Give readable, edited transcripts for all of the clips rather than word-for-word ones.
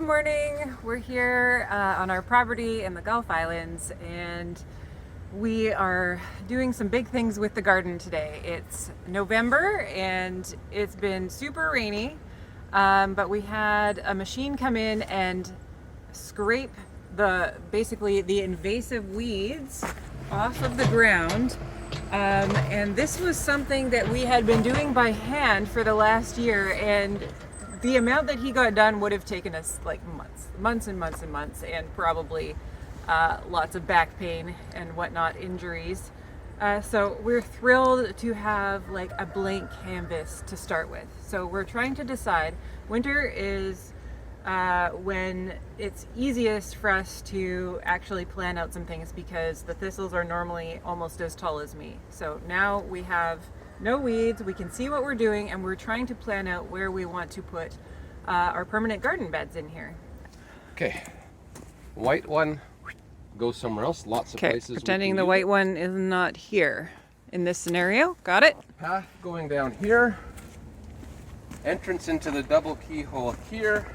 morning. We're here on our property in the Gulf Islands, and we are doing some big things with the garden today. It's November and it's been super rainy, but we had a machine come in and scrape basically the invasive weeds off of the ground. And this was something that we had been doing by hand for the last year, and the amount that he got done would have taken us like months and months, and probably lots of back pain and whatnot, injuries. So we're thrilled to have like a blank canvas to start with. So we're trying to decide. Winter is when it's easiest for us to actually plan out some things, because the thistles are normally almost as tall as me. So now we have no weeds, we can see what we're doing, and we're trying to plan out where we want to put our permanent garden beds in here. Okay, white one goes somewhere else, lots of places. Pretending the white one is not here in this scenario. Got it? Path going down here, entrance into the double keyhole here,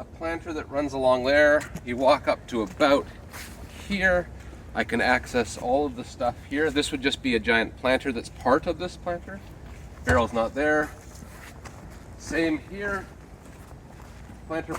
a planter that runs along there. You walk up to about here. I can access all of the stuff here. This would just be a giant planter that's part of this planter. Barrel's not there. Same here. Planter.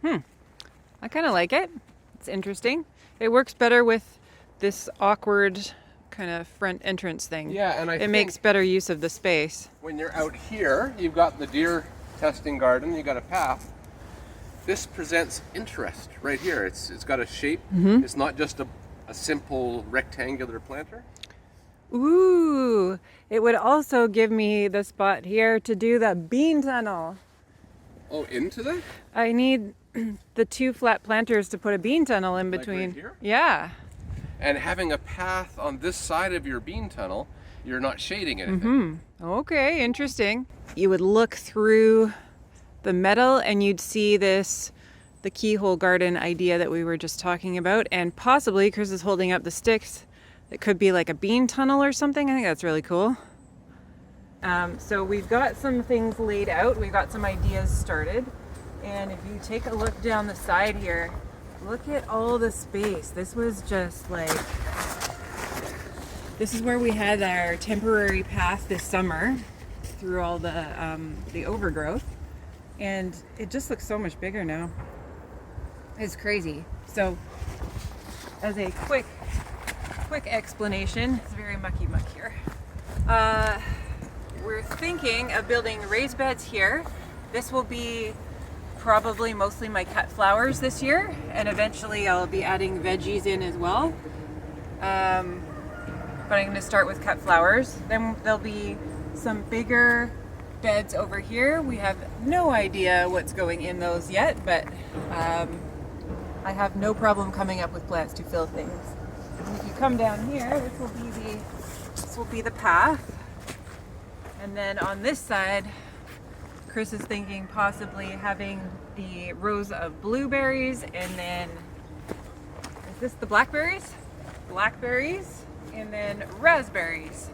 I kind of like it. It's interesting. It works better with this awkward kind of front entrance thing. Yeah, and it makes better use of the space. When you're out here, you've got the deer testing garden, you got a path. This presents interest right here. It's got a shape. Mm-hmm. It's not just a simple rectangular planter. Ooh, it would also give me the spot here to do the bean tunnel. Oh, into that? I need the two flat planters to put a bean tunnel in between. Like right here? Yeah. And having a path on this side of your bean tunnel, you're not shading anything. Mm-hmm. Okay, interesting. You would look through the metal and you'd see the keyhole garden idea that we were just talking about, and possibly Chris is holding up the sticks. It could be like a bean tunnel or something. I think that's really cool. So we've got some things laid out. We've got some ideas started. And if you take a look down the side here, look at all the space. This was just like, this is where we had our temporary path this summer through all the overgrowth. And it just looks so much bigger now. It's crazy. So as a quick explanation, it's very mucky here. We're thinking of building raised beds here. This will be probably mostly my cut flowers this year, and eventually I'll be adding veggies in as well. But I'm going to start with cut flowers. Then there'll be some bigger beds over here. We have no idea what's going in those yet, but I have no problem coming up with plants to fill things. And if you come down here, this will be the path. And then on this side, Chris is thinking possibly having the rows of blueberries, and then, is this the blackberries? Blackberries, and then raspberries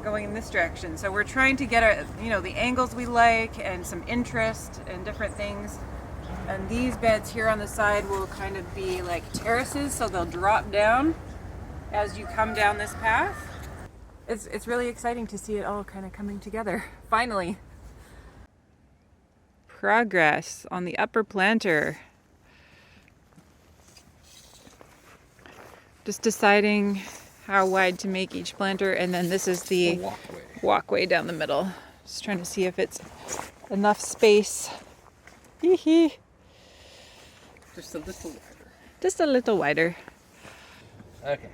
going in this direction. So we're trying to get the angles we like and some interest and different things. And these beds here on the side will kind of be like terraces, so they'll drop down as you come down this path. It's really exciting to see it all kind of coming together, finally. Progress on the upper planter. Just deciding how wide to make each planter, and then this is the walkway down the middle. Just trying to see if it's enough space. Hee. Just a little wider. Just a little wider. Okay.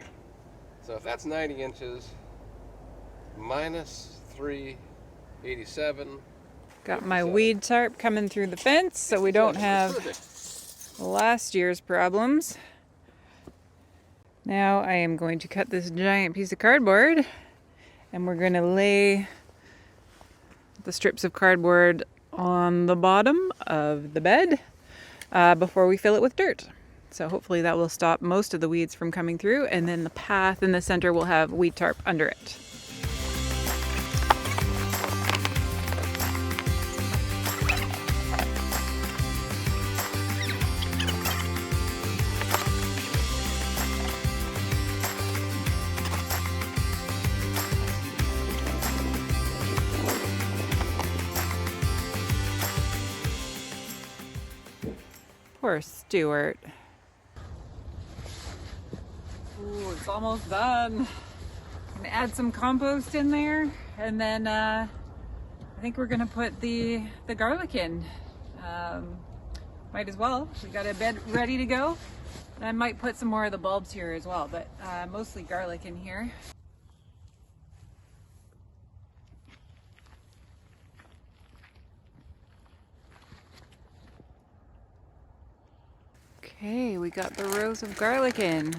So if that's 90 inches, minus 387. Got my weed tarp coming through the fence so we don't have last year's problems. Now I am going to cut this giant piece of cardboard, and we're going to lay the strips of cardboard on the bottom of the bed before we fill it with dirt. So hopefully that will stop most of the weeds from coming through, and then the path in the center will have weed tarp under it. Poor Stuart. Ooh, it's almost done. I'm gonna add some compost in there, and then I think we're gonna put the garlic in. Might as well. We got a bed ready to go. And I might put some more of the bulbs here as well, but mostly garlic in here. Okay, we got the rows of garlic in.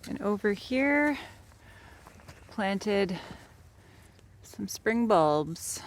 And over here, planted some spring bulbs.